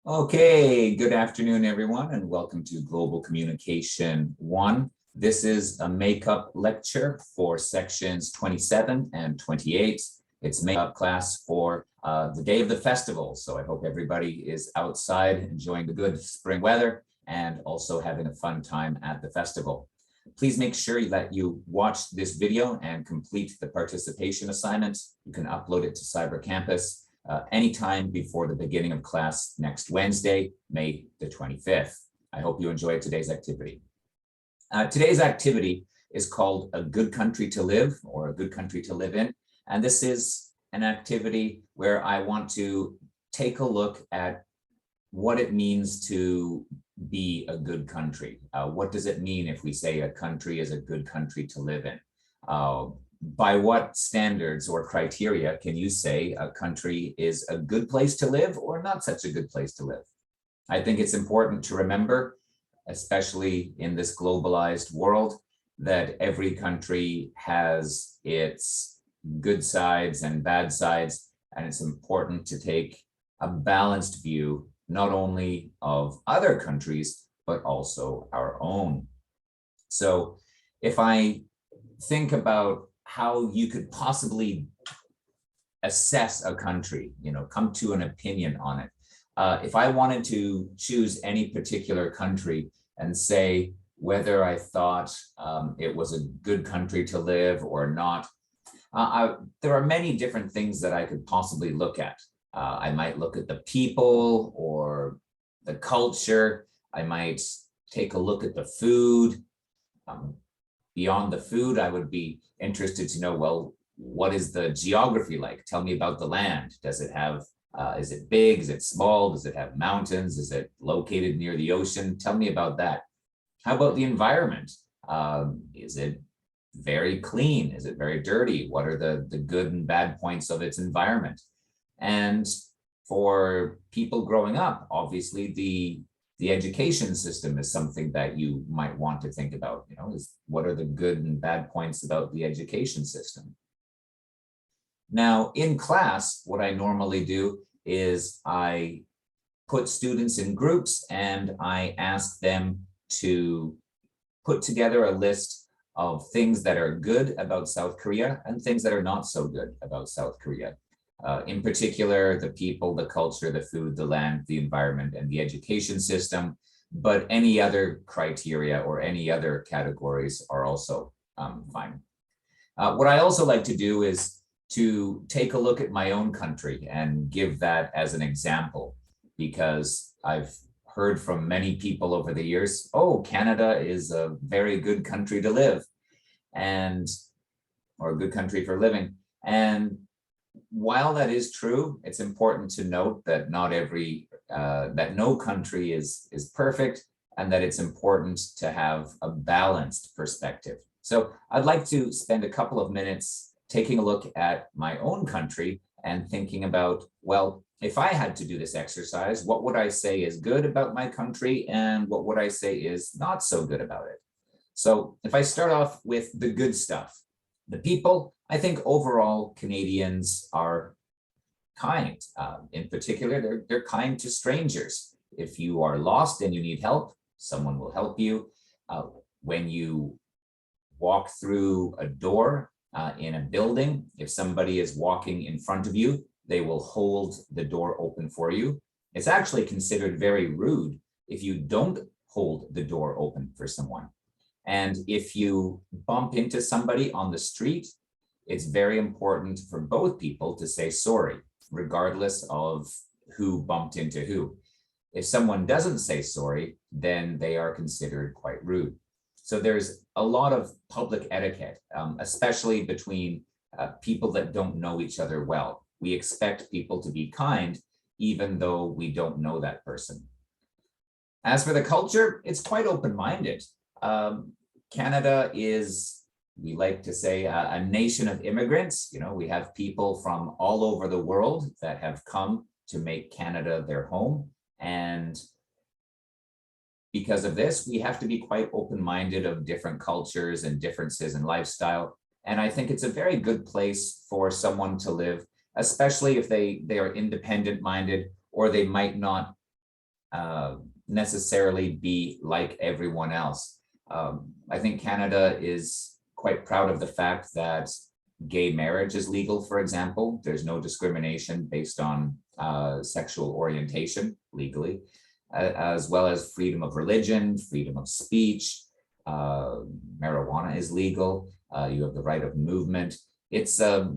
Okay, good afternoon, everyone, and welcome to Global Communication 1. This is a makeup lecture for sections 27 and 28. It's makeup class for the day of the festival. So I hope everybody is outside enjoying the good spring weather and also having a fun time at the festival. Please make sure that you watch this video and complete the participation assignment. You can upload it to Cyber Campus anytime before the beginning of class next Wednesday, May the 25th. I hope you enjoyed today's activity. Today's activity is called A Good Country to Live, or A Good Country to Live In. And this is an activity where I want to take a look at what it means to be a good country. What does it mean if we say a country is a good country to live in? By what standards or criteria can you say a country is a good place to live or not such a good place to live? I think it's important to remember, especially in this globalized world, that every country has its good sides and bad sides, and it's important to take a balanced view, not only of other countries, but also our own. So if I think about how you could possibly assess a country, come to an opinion on it. If I wanted to choose any particular country and say whether I thought it was a good country to live or not, there are many different things that I could possibly look at. I might look at the people or the culture. I might take a look at the food. Beyond the food, I would be interested to know, well, what is the geography like? Tell me about the land. Does it have, is it big? Is it small? Does it have mountains? Is it located near the ocean? Tell me about that. How about the environment? Is it very clean? Is it very dirty? What are the good and bad points of its environment? And for people growing up, obviously the education system is something that you might want to think about, what are the good and bad points about the education system? Now, in class, what I normally do is I put students in groups and I ask them to put together a list of things that are good about South Korea and things that are not so good about South Korea. In particular, the people, the culture, the food, the land, the environment, and the education system, but any other criteria or any other categories are also fine. What I also like to do is to take a look at my own country and give that as an example, because I've heard from many people over the years, oh, Canada is a very good country to live, or a good country for living. And while that is true, it's important to note that that no country is perfect, and that it's important to have a balanced perspective. So I'd like to spend a couple of minutes taking a look at my own country and thinking about, well, if I had to do this exercise, what would I say is good about my country and what would I say is not so good about it? So if I start off with the good stuff, the people, I think overall Canadians are kind. In particular, they're kind to strangers. If you are lost and you need help, someone will help you. When you walk through a door in a building, if somebody is walking in front of you, they will hold the door open for you. It's actually considered very rude if you don't hold the door open for someone. And if you bump into somebody on the street, it's very important for both people to say sorry, regardless of who bumped into who. If someone doesn't say sorry, then they are considered quite rude. So there's a lot of public etiquette, especially between people that don't know each other well. We expect people to be kind, even though we don't know that person. As for the culture, it's quite open-minded. Canada is, we like to say, a nation of immigrants. We have people from all over the world that have come to make Canada their home. And because of this, we have to be quite open-minded of different cultures and differences in lifestyle. And I think it's a very good place for someone to live, especially if they are independent-minded, or they might not necessarily be like everyone else. I think Canada is quite proud of the fact that gay marriage is legal, for example. There's no discrimination based on sexual orientation legally, as well as freedom of religion, freedom of speech. Marijuana is legal. You have the right of movement. It's a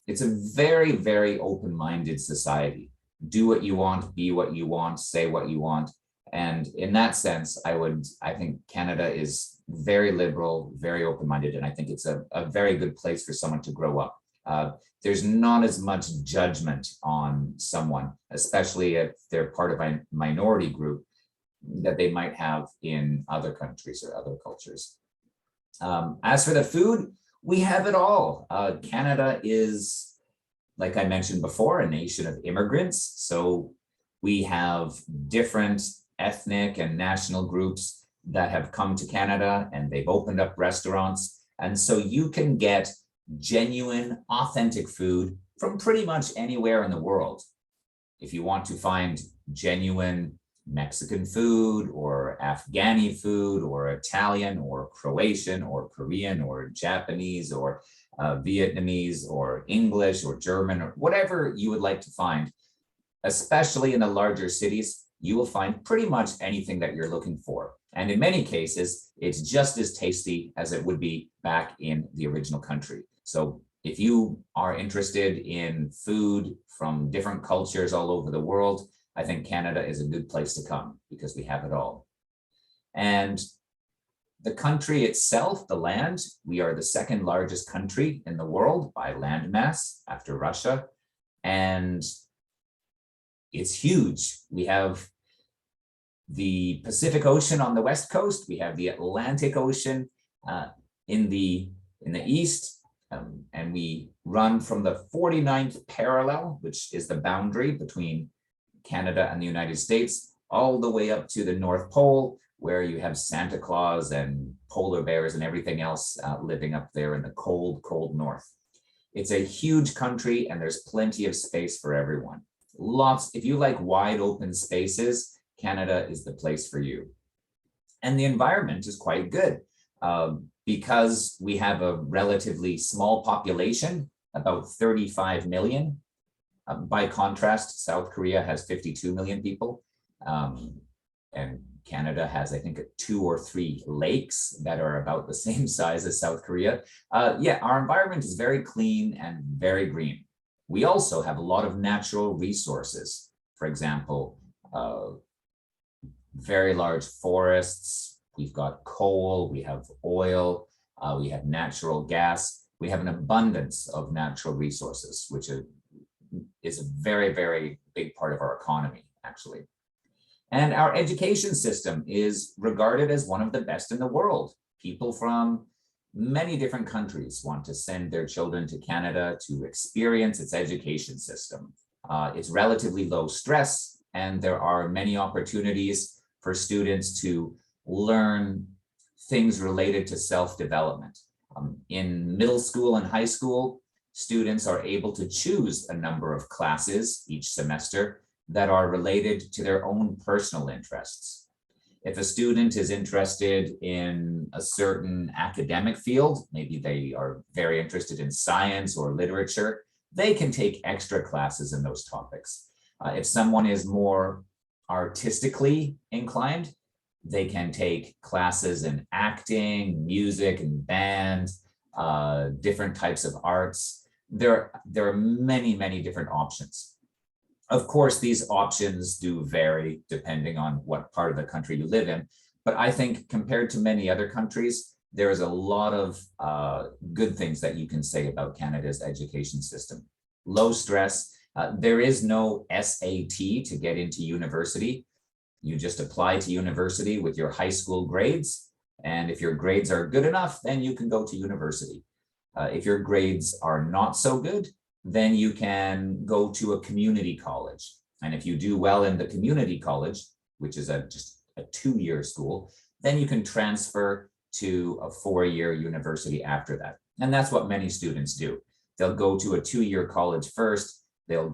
very, very open-minded society. Do what you want, be what you want, say what you want. And in that sense, I think Canada is very liberal, very open-minded, and I think it's a very good place for someone to grow up. There's not as much judgment on someone, especially if they're part of a minority group, that they might have in other countries or other cultures. As for the food, we have it all. Canada is, like I mentioned before, a nation of immigrants. So we have different ethnic and national groups that have come to Canada, and they've opened up restaurants. And so you can get genuine, authentic food from pretty much anywhere in the world. If you want to find genuine Mexican food or Afghani food or Italian or Croatian or Korean or Japanese or Vietnamese or English or German or whatever you would like to find, especially in the larger cities, you will find pretty much anything that you're looking for. And in many cases, it's just as tasty as it would be back in the original country. So if you are interested in food from different cultures all over the world, I think Canada is a good place to come because we have it all. And the country itself, the land, we are the second largest country in the world by land mass after Russia. And it's huge. We have the Pacific Ocean on the west coast. We have the Atlantic Ocean in the east. And we run from the 49th parallel, which is the boundary between Canada and the United States, all the way up to the North Pole, where you have Santa Claus and polar bears and everything else living up there in the cold, cold north. It's a huge country, and there's plenty of space for everyone. Lots, if you like wide open spaces, Canada is the place for you. And the environment is quite good because we have a relatively small population, about 35 million. By contrast, South Korea has 52 million people, and Canada has, I think, 2 or 3 lakes that are about the same size as South Korea. Yeah, our environment is very clean and very green. We also have a lot of natural resources. For example, very large forests. We've got coal, we have oil, we have natural gas. We have an abundance of natural resources, which is a very, very big part of our economy, actually. And our education system is regarded as one of the best in the world. People from many different countries want to send their children to Canada to experience its education system. It's relatively low stress, and there are many opportunities for students to learn things related to self-development. In middle school and high school, students are able to choose a number of classes each semester that are related to their own personal interests. If a student is interested in a certain academic field, maybe they are very interested in science or literature, they can take extra classes in those topics. If someone is more artistically inclined, they can take classes in acting, music, and band, different types of arts. There are many, many different options. Of course, these options do vary depending on what part of the country you live in. But I think compared to many other countries, there is a lot of good things that you can say about Canada's education system. Low stress. There is no SAT to get into university. You just apply to university with your high school grades. And if your grades are good enough, then you can go to university. If your grades are not so good, then you can go to a community college. And if you do well in the community college, which is just a 2-year school, then you can transfer to a 4-year university after that. And that's what many students do. They'll go to a 2-year college first, they'll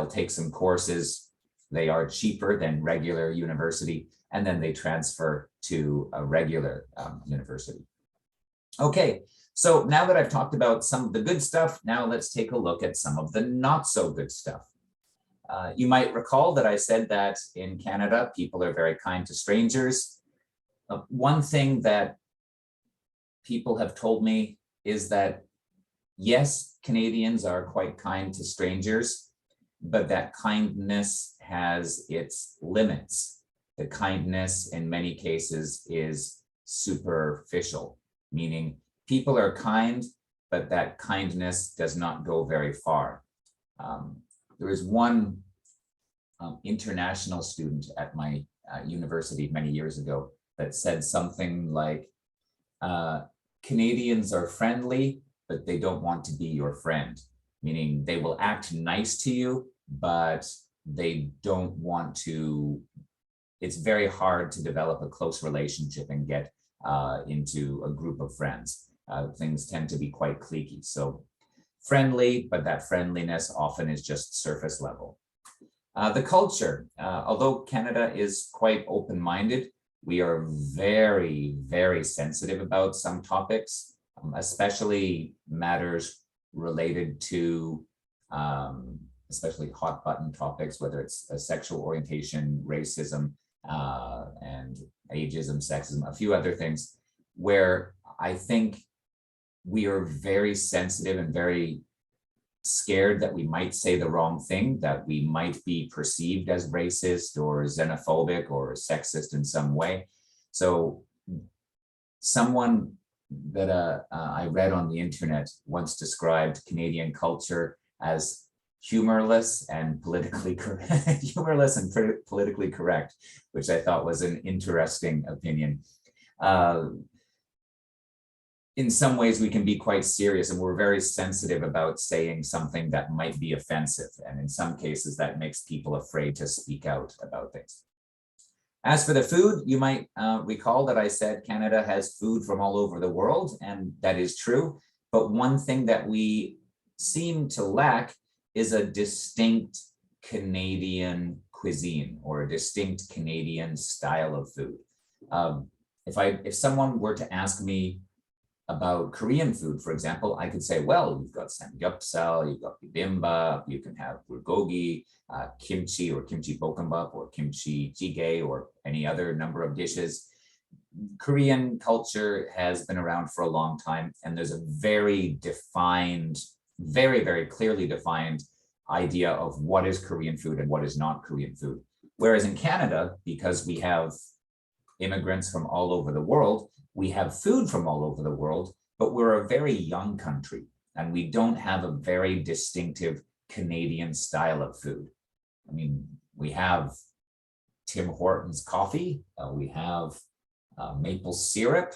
take some courses They are cheaper than regular university, and then they transfer to a regular university. Okay, so now that I've talked about some of the good stuff, now let's take a look at some of the not so good stuff. You might recall that I said that in Canada, people are very kind to strangers. One thing that people have told me is that, yes, Canadians are quite kind to strangers, but that kindness has its limits. The kindness in many cases is superficial, meaning people are kind, but that kindness does not go very far. There was one international student at my university many years ago that said something like, Canadians are friendly, but they don't want to be your friend, meaning they will act nice to you, but they don't want to, it's very hard to develop a close relationship and get into a group of friends. Things tend to be quite cliquey. So friendly, but that friendliness often is just surface level. The culture, although Canada is quite open-minded, we are very, very sensitive about some topics, especially matters related to, especially hot button topics, whether it's sexual orientation, racism, and ageism, sexism, a few other things, where I think we are very sensitive and very scared that we might say the wrong thing, that we might be perceived as racist or xenophobic or sexist in some way. So someone that I read on the internet once described Canadian culture as humorless and politically correct, politically correct, which I thought was an interesting opinion. In some ways, we can be quite serious, and we're very sensitive about saying something that might be offensive. And in some cases, that makes people afraid to speak out about things. As for the food, you might recall that I said Canada has food from all over the world, and that is true. But one thing that we seem to lack is a distinct Canadian cuisine or a distinct Canadian style of food. If someone were to ask me about Korean food, for example, I could say, well, you've got samgyeopsal, you've got bibimbap, you can have bulgogi, kimchi or kimchi bokkeumbap or kimchi jjigae or any other number of dishes. Korean culture has been around for a long time, and there's a very defined, very, very clearly defined idea of what is Korean food and what is not Korean food. Whereas in Canada, because we have immigrants from all over the world, we have food from all over the world, but we're a very young country and we don't have a very distinctive Canadian style of food. I mean, we have Tim Hortons coffee, we have maple syrup,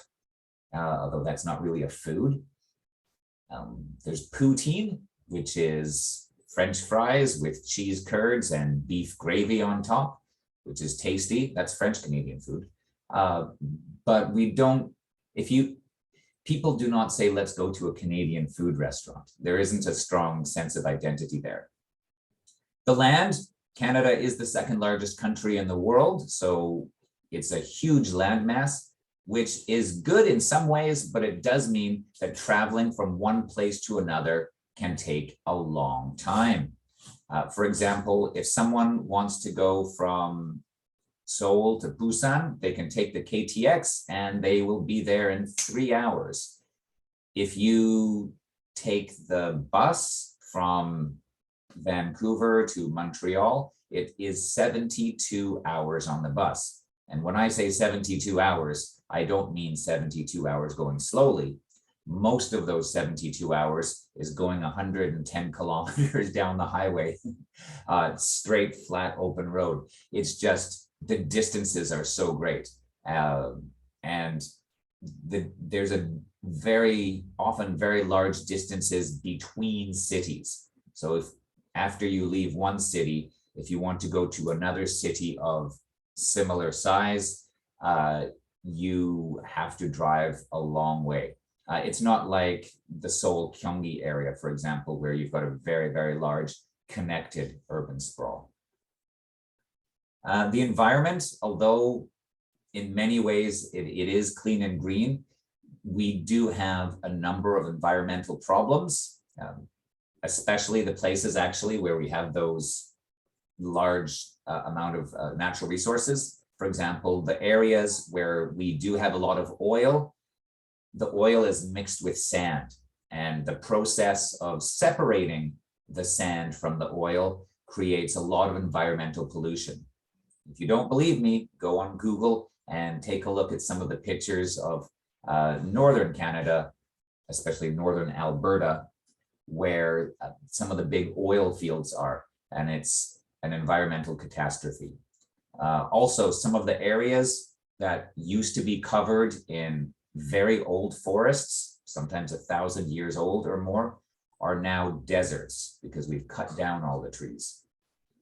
although that's not really a food. There's poutine, which is French fries with cheese curds and beef gravy on top, which is tasty. That's French Canadian food. But we don't, people do not say, let's go to a Canadian food restaurant. There isn't a strong sense of identity there. The land, Canada is the second largest country in the world. So it's a huge landmass, which is good in some ways, but it does mean that traveling from one place to another can take a long time. For example, if someone wants to go from Seoul to Busan, they can take the KTX and they will be there in 3 hours. If you take the bus from Vancouver to Montreal, it is 72 hours on the bus. And when I say 72 hours, I don't mean 72 hours going slowly. Most of those 72 hours is going 110 kilometers down the highway, straight, flat, open road. It's just, the distances are so great. And there's a very often very large distances between cities. So if after you leave one city, if you want to go to another city of similar size, you have to drive a long way. It's not like the Seoul Gyeonggi area, for example, where you've got a very, very large connected urban sprawl. The environment, although in many ways it is clean and green, we do have a number of environmental problems, especially the places actually where we have those large amount of natural resources. For example, the areas where we do have a lot of oil, the oil is mixed with sand, and the process of separating the sand from the oil creates a lot of environmental pollution. If you don't believe me, go on Google and take a look at some of the pictures of northern Canada, especially northern Alberta, where some of the big oil fields are, and it's an environmental catastrophe. Also, some of the areas that used to be covered in very old forests, sometimes 1,000 years old or more, are now deserts because we've cut down all the trees.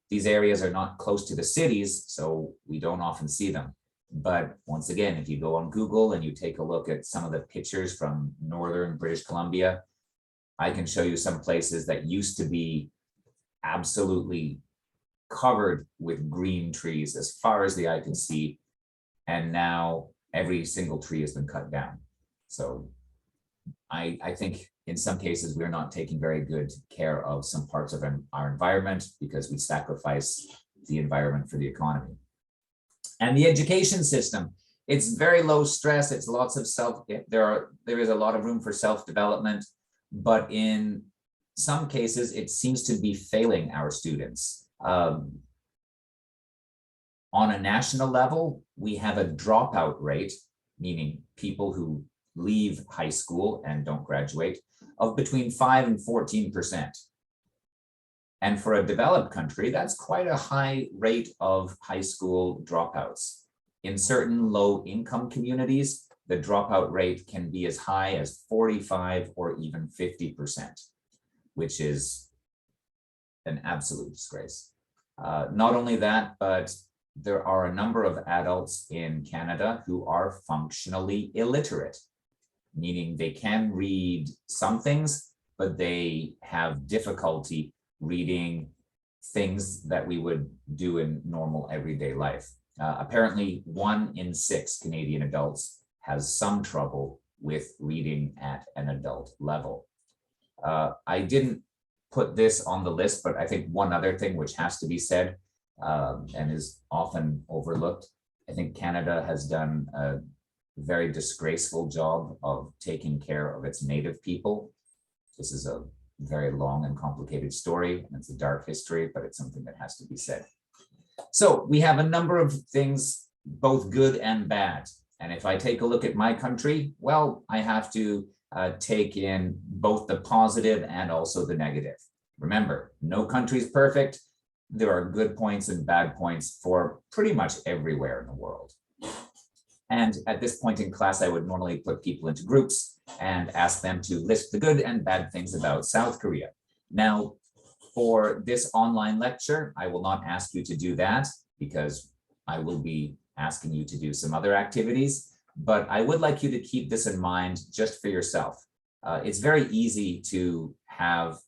These areas are not close to the cities, so we don't often see them. But once again, if you go on Google and you take a look at some of the pictures from northern British Columbia, I can show you some places that used to be absolutely covered with green trees as far as the eye can see, and now every single tree has been cut down. So I think in some cases we're not taking very good care of some parts of our environment because we sacrifice the environment for the economy. And the education system, it's very low stress. It's lots of there is a lot of room for self-development, but in some cases it seems to be failing our students. On a national level, we have a dropout rate, meaning people who leave high school and don't graduate, of between 5 and 14%. And for a developed country, that's quite a high rate of high school dropouts. In certain low-income communities, the dropout rate can be as high as 45 or even 50%, which is an absolute disgrace. Not only that, but there are a number of adults in Canada who are functionally illiterate, meaning they can read some things, but they have difficulty reading things that we would do in normal everyday life. Apparently, 1 in 6 Canadian adults has some trouble with reading at an adult level. I didn't put this on the list, but I think one other thing which has to be said and is often overlooked, I think Canada has done a very disgraceful job of taking care of its native people. This is a very long and complicated story, and it's a dark history, but it's something that has to be said. So we have a number of things, both good and bad. And if I take a look at my country, well, I have to take in both the positive and also the negative. Remember, no country is perfect. There are good points and bad points for pretty much everywhere in the world. And at this point in class, I would normally put people into groups and ask them to list the good and bad things about South Korea. Now, for this online lecture, I will not ask you to do that because I will be asking you to do some other activities, but I would like you to keep this in mind just for yourself. It's very easy to have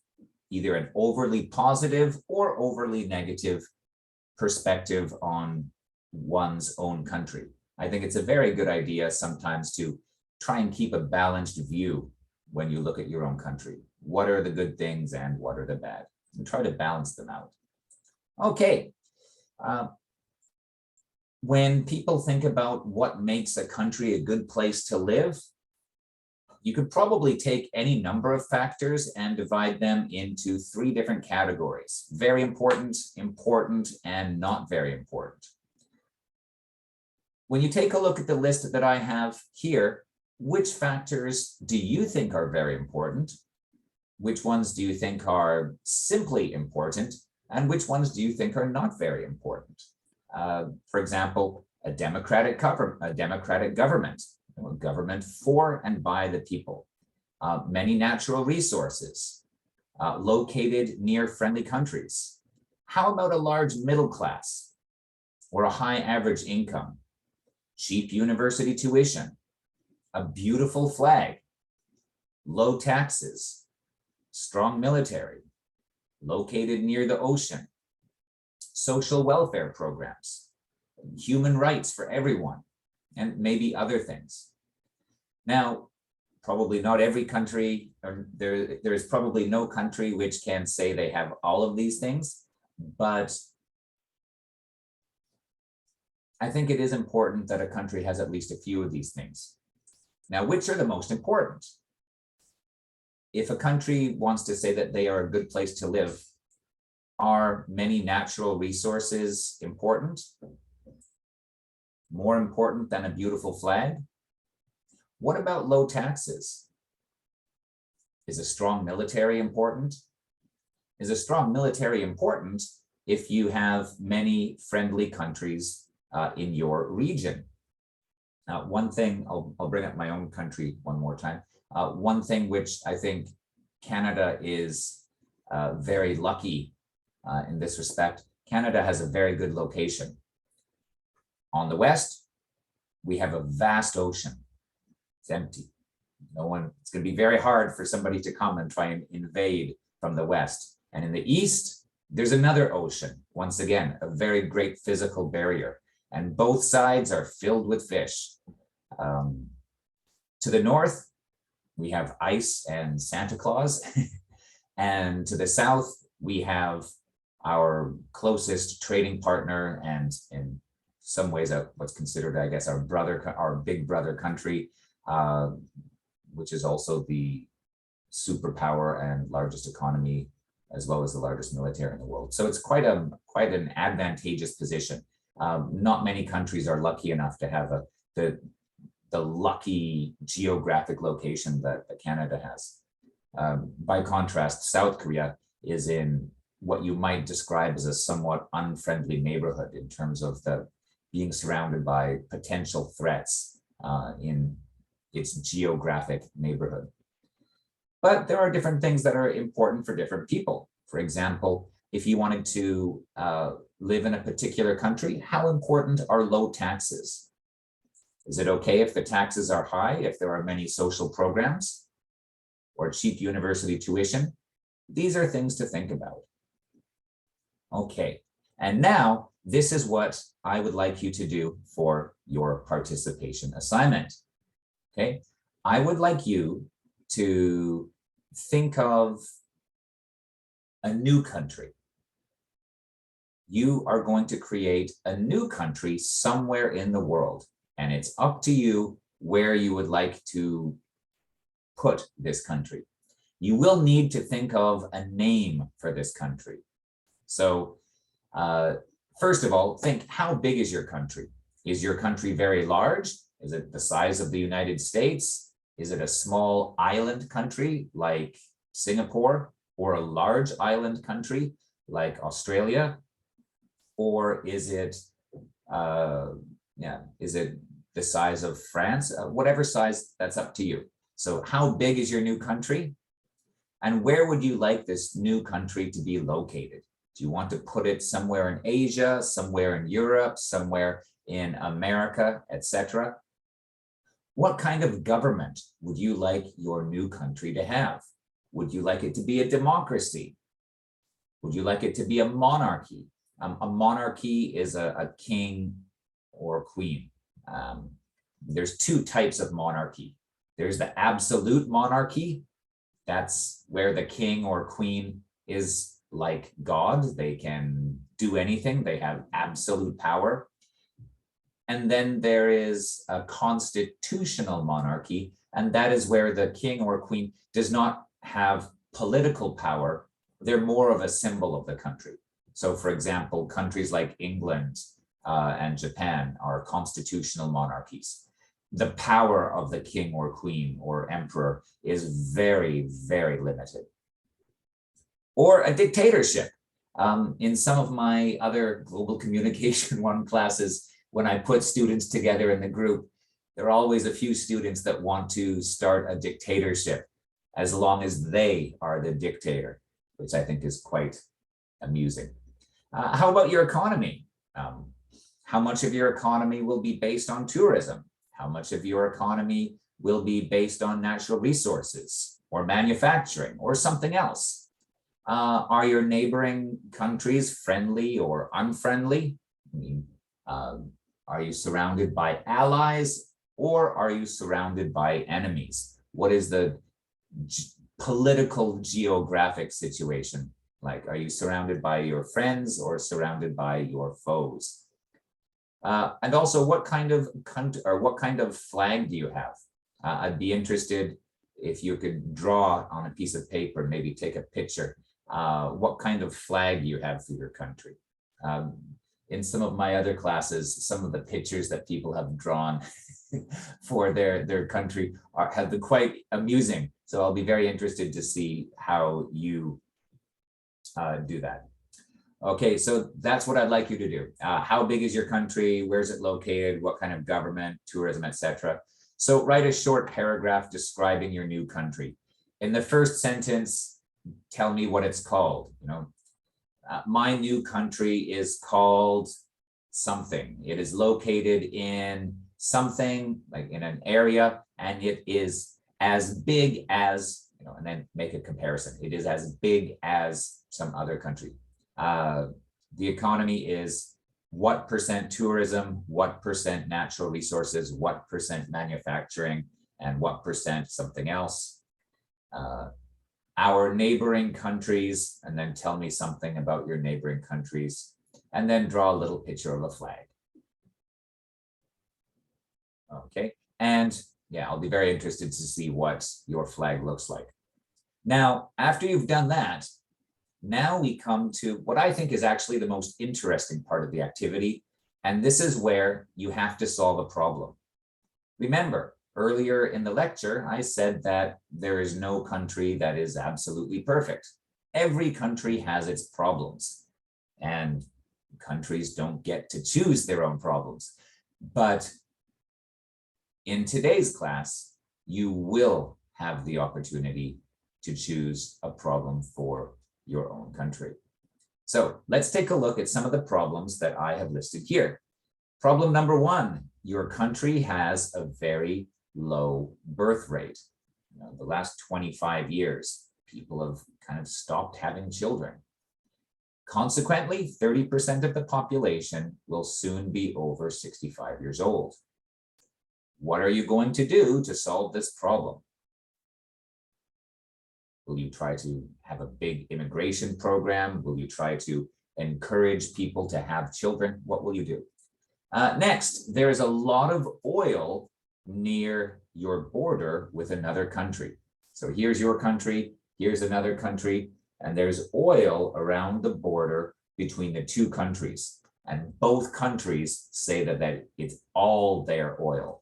either an overly positive or overly negative perspective on one's own country. I think it's a very good idea sometimes to try and keep a balanced view when you look at your own country. What are the good things and what are the bad? And try to balance them out. Okay. When people think about what makes a country a good place to live, you could probably take any number of factors and divide them into 3 different categories: very important, important, and not very important. When you take a look at the list that I have here, which factors do you think are very important? Which ones do you think are simply important? And which ones do you think are not very important? For example, a democratic government, a government for and by the people, many natural resources, located near friendly countries. How about a large middle class or a high average income? Cheap university tuition, a beautiful flag, low taxes, strong military, located near the ocean, social welfare programs, human rights for everyone, and maybe other things. Now, probably not every country, or there is probably no country which can say they have all of these things, but I think it is important that a country has at least a few of these things. Now, which are the most important? If a country wants to say that they are a good place to live, are many natural resources important? More important than a beautiful flag? What about low taxes? Is a strong military important? Is a strong military important if you have many friendly countries in your region? One thing, I'll bring up my own country one more time. One thing which I think Canada is very lucky in this respect, Canada has a very good location. On the west, we have a vast ocean. It's empty. It's going to be very hard for somebody to come and try and invade from the west. And in the east, there's another ocean. Once again, a very great physical barrier. And both sides are filled with fish. To the north, we have ice and Santa Claus. And to the south, we have our closest trading partner and in some ways what's considered, I guess, our big brother country, which is also the superpower and largest economy, as well as the largest military in the world. So it's quite an advantageous position. Not many countries are lucky enough to have the lucky geographic location that Canada has. By contrast, South Korea is in what you might describe as a somewhat unfriendly neighborhood in terms of being surrounded by potential threats in its geographic neighborhood. But there are different things that are important for different people. For example, if you wanted to live in a particular country, how important are low taxes? Is it okay if the taxes are high, if there are many social programs or cheap university tuition? These are things to think about. Okay, and now this is what I would like you to do for your participation assignment. Okay, I would like you to think of a new country. You are going to create a new country somewhere in the world, and it's up to you where you would like to put this country. You will need to think of a name for this country. So first of all, think, how big is your country? Is your country very large? Is it the size of the United States? Is it a small island country like Singapore, or a large island country like Australia? Or is it the size of France? Whatever size, that's up to you. So how big is your new country? And where would you like this new country to be located? Do you want to put it somewhere in Asia, somewhere in Europe, somewhere in America, etc.? What kind of government would you like your new country to have? Would you like it to be a democracy? Would you like it to be a monarchy? A monarchy is a king or queen. There's two types of monarchy. There's the absolute monarchy. That's where the king or queen is like God. They can do anything. They have absolute power. And then there is a constitutional monarchy, and that is where the king or queen does not have political power. They're more of a symbol of the country. So for example, countries like England and Japan are constitutional monarchies. The power of the king or queen or emperor is very, very limited. Or a dictatorship. In some of my other Global Communication 1 classes, when I put students together in the group, there are always a few students that want to start a dictatorship as long as they are the dictator, which I think is quite amusing. How about your economy? How much of your economy will be based on tourism? How much of your economy will be based on natural resources or manufacturing or something else? Are your neighboring countries friendly or unfriendly? I mean, Are you surrounded by allies or are you surrounded by enemies? What is the political geographic situation like? Are you surrounded by your friends or surrounded by your foes? And also, what kind of country or what kind of flag do you have? I'd be interested if you could draw on a piece of paper, maybe take a picture, what kind of flag you have for your country. In some of my other classes, some of the pictures that people have drawn for their country have been quite amusing. So I'll be very interested to see how you do that. Okay, so that's what I'd like you to do. How big is your country? Where is it located? What kind of government, tourism, etc. So write a short paragraph describing your new country. In the first sentence, tell me what it's called. My new country is called something. It is located in something, like in an area, and it is as big as, and then make a comparison. It is as big as some other country. The economy is what percent tourism, what percent natural resources, what percent manufacturing, and what percent something else. Our neighboring countries, and then tell me something about your neighboring countries, and then draw a little picture of a flag. Okay, and yeah, I'll be very interested to see what your flag looks like. Now, after you've done that, now we come to what I think is actually the most interesting part of the activity, and this is where you have to solve a problem. Remember, earlier in the lecture, I said that there is no country that is absolutely perfect. Every country has its problems, and countries don't get to choose their own problems. But in today's class, you will have the opportunity to choose a problem for your own country. So let's take a look at some of the problems that I have listed here. Problem number one, your country has a very low birth rate. The last 25 years, people have kind of stopped having children. Consequently, 30% of the population will soon be over 65 years old. What are you going to do to solve this problem? Will you try to have a big immigration program? Will you try to encourage people to have children? What will you do? Next, there's a lot of oil near your border with another country. So here's your country, here's another country, and there's oil around the border between the two countries. And both countries say that it's all their oil.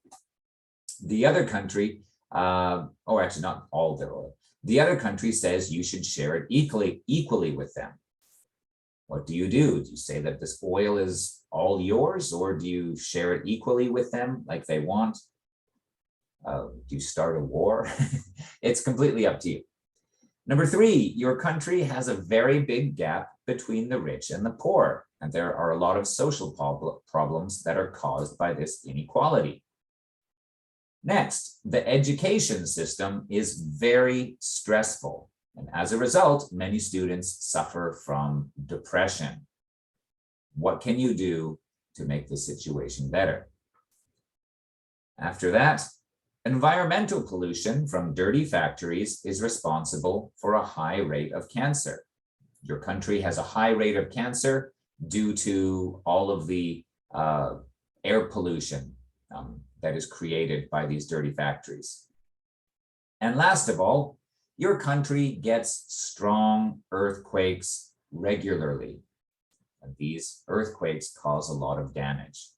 The other country, or actually not all their oil, the other country says you should share it equally with them. What do? Do you say that this oil is all yours, or do you share it equally with them like they want? Do you start a war? It's completely up to you. Number three, your country has a very big gap between the rich and the poor, and there are a lot of social problems that are caused by this inequality. Next, the education system is very stressful, and as a result, many students suffer from depression. What can you do to make the situation better? After that, environmental pollution from dirty factories is responsible for a high rate of cancer. Your country has a high rate of cancer due to all of the air pollution that is created by these dirty factories. And last of all, your country gets strong earthquakes regularly. And these earthquakes cause a lot of damage.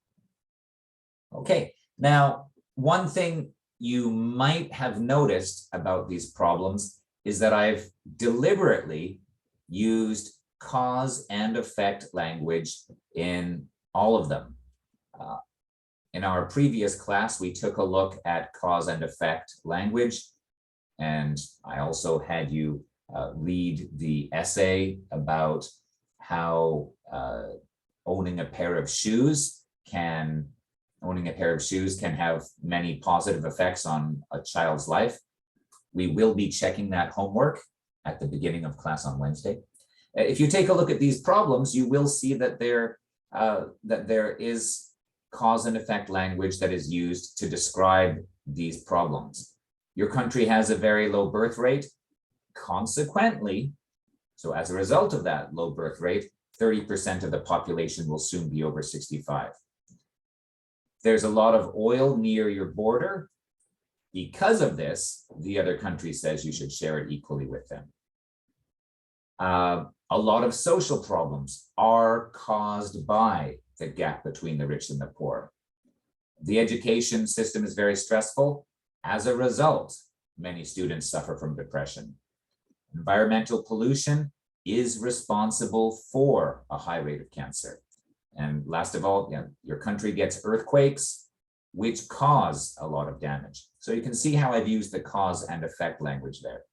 Okay, now one thing you might have noticed about these problems is that I've deliberately used cause and effect language in all of them. In our previous class, we took a look at cause and effect language, and I also had you read the essay about how owning a pair of shoes can have many positive effects on a child's life. We will be checking that homework at the beginning of class on Wednesday. If you take a look at these problems, you will see that they're that there is cause and effect language that is used to describe these problems. Your country has a very low birth rate. Consequently, so as a result of that low birth rate, 30% of the population will soon be over 65. There's a lot of oil near your border. Because of this, the other country says you should share it equally with them. A lot of social problems are caused by the gap between the rich and the poor. The education system is very stressful. As a result, many students suffer from depression. Environmental pollution is responsible for a high rate of cancer. And last of all, your country gets earthquakes, which cause a lot of damage. So you can see how I've used the cause and effect language there.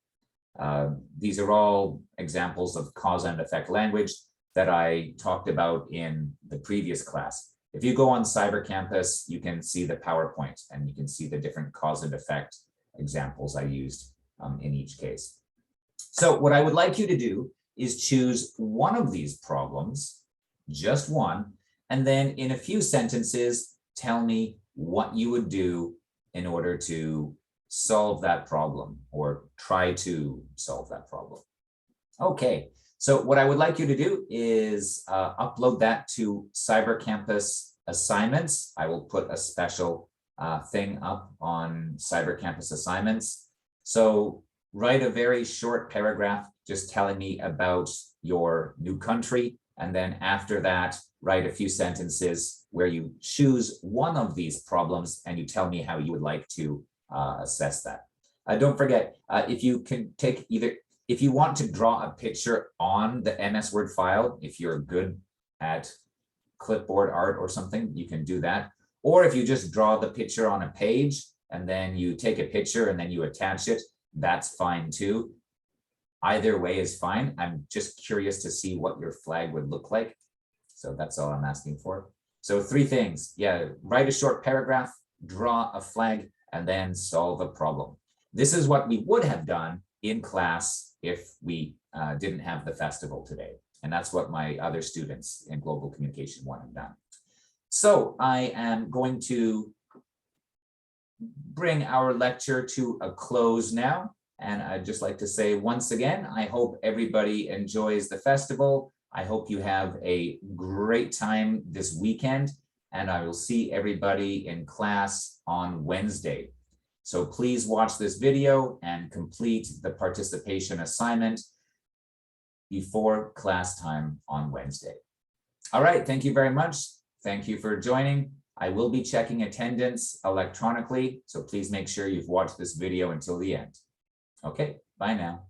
These are all examples of cause and effect language that I talked about in the previous class. If you go on Cyber Campus, you can see the PowerPoint and you can see the different cause and effect examples I used in each case. So what I would like you to do is choose one of these problems, just one, and then in a few sentences, tell me what you would do in order to solve that problem or try to solve that problem. Okay, so what I would like you to do is upload that to Cyber Campus assignments. I will put a special thing up on Cyber Campus assignments. So write a very short paragraph just telling me about your new country. And then after that, write a few sentences where you choose one of these problems and you tell me how you would like to assess that. Don't forget, if you can take if you want to draw a picture on the MS Word file, if you're good at clipboard art or something, you can do that. Or if you just draw the picture on a page and then you take a picture and then you attach it, that's fine too. Either way is fine. I'm just curious to see what your flag would look like. So that's all I'm asking for. So 3 things. Yeah, write a short paragraph, draw a flag, and then solve a problem. This is what we would have done in class if we didn't have the festival today. And that's what my other students in Global Communication 1 have done. So I am going to bring our lecture to a close now. And I'd just like to say once again, I hope everybody enjoys the festival. I hope you have a great time this weekend, and I will see everybody in class on Wednesday. So please watch this video and complete the participation assignment before class time on Wednesday. All right, thank you very much. Thank you for joining. I will be checking attendance electronically, so please make sure you've watched this video until the end. Okay, bye now.